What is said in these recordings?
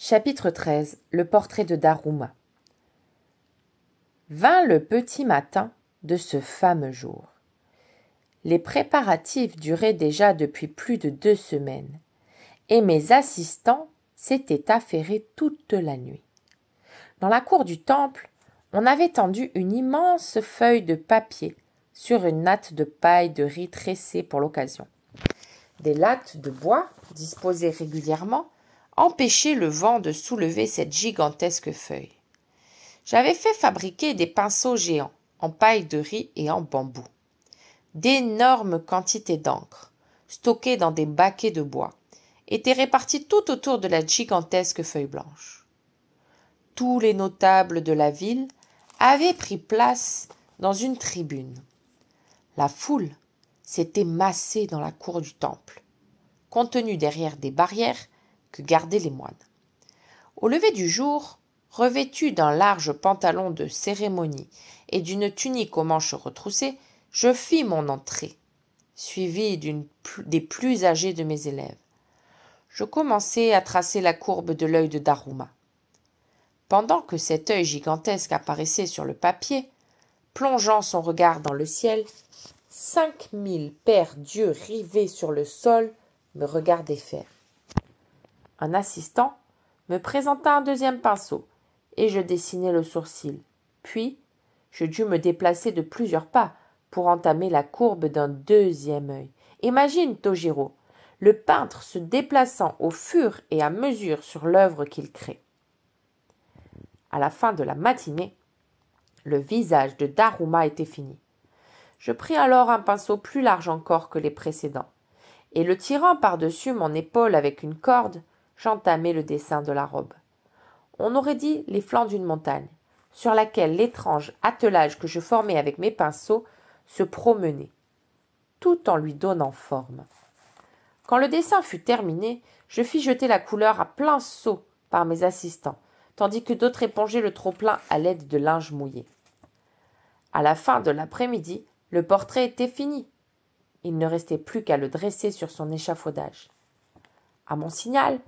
Chapitre 13. Le portrait de Daruma. Vint le petit matin de ce fameux jour. Les préparatifs duraient déjà depuis plus de 2 semaines, et mes assistants s'étaient affairés toute la nuit. Dans la cour du temple, on avait tendu une immense feuille de papier sur une natte de paille de riz tressée pour l'occasion. Des lattes de bois, disposées régulièrement, empêchaient le vent de soulever cette gigantesque feuille. J'avais fait fabriquer des pinceaux géants, en paille de riz et en bambou. D'énormes quantités d'encre, stockées dans des baquets de bois, étaient réparties tout autour de la gigantesque feuille blanche. Tous les notables de la ville avaient pris place dans une tribune. La foule s'était massée dans la cour du temple, contenue derrière des barrières que gardaient les moines. Au lever du jour, revêtu d'un large pantalon de cérémonie et d'une tunique aux manches retroussées, je fis mon entrée, suivi des plus âgés de mes élèves. Je commençai à tracer la courbe de l'œil de Daruma. Pendant que cet œil gigantesque apparaissait sur le papier, plongeant son regard dans le ciel, 5000 paires d'yeux rivés sur le sol me regardaient faire. Un assistant me présenta un deuxième pinceau, et je dessinai le sourcil. Puis, je dus me déplacer de plusieurs pas pour entamer la courbe d'un deuxième œil. Imagine, Tojiro, le peintre se déplaçant au fur et à mesure sur l'œuvre qu'il crée. À la fin de la matinée, le visage de Daruma était fini. Je pris alors un pinceau plus large encore que les précédents, et le tirant par-dessus mon épaule avec une corde, j'entamai le dessin de la robe. On aurait dit les flancs d'une montagne, sur laquelle l'étrange attelage que je formais avec mes pinceaux se promenait, tout en lui donnant forme. Quand le dessin fut terminé, je fis jeter la couleur à plein seau par mes assistants, tandis que d'autres épongeaient le trop-plein à l'aide de linge mouillé. À la fin de l'après-midi, le portrait était fini. Il ne restait plus qu'à le dresser sur son échafaudage. À mon signal,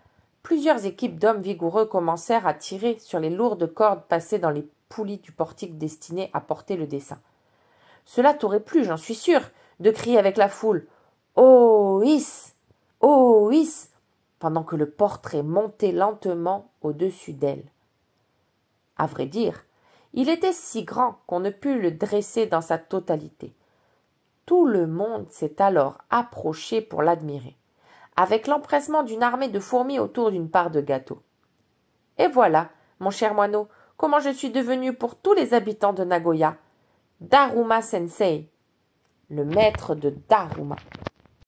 plusieurs équipes d'hommes vigoureux commencèrent à tirer sur les lourdes cordes passées dans les poulies du portique destinées à porter le dessin. Cela t'aurait plu, j'en suis sûr, de crier avec la foule « Oh, is ! Oh, is !» pendant que le portrait montait lentement au-dessus d'elle. À vrai dire, il était si grand qu'on ne put le dresser dans sa totalité. Tout le monde s'est alors approché pour l'admirer, avec l'empressement d'une armée de fourmis autour d'une part de gâteau. Et voilà, mon cher moineau, comment je suis devenu pour tous les habitants de Nagoya Daruma Sensei, le maître de Daruma.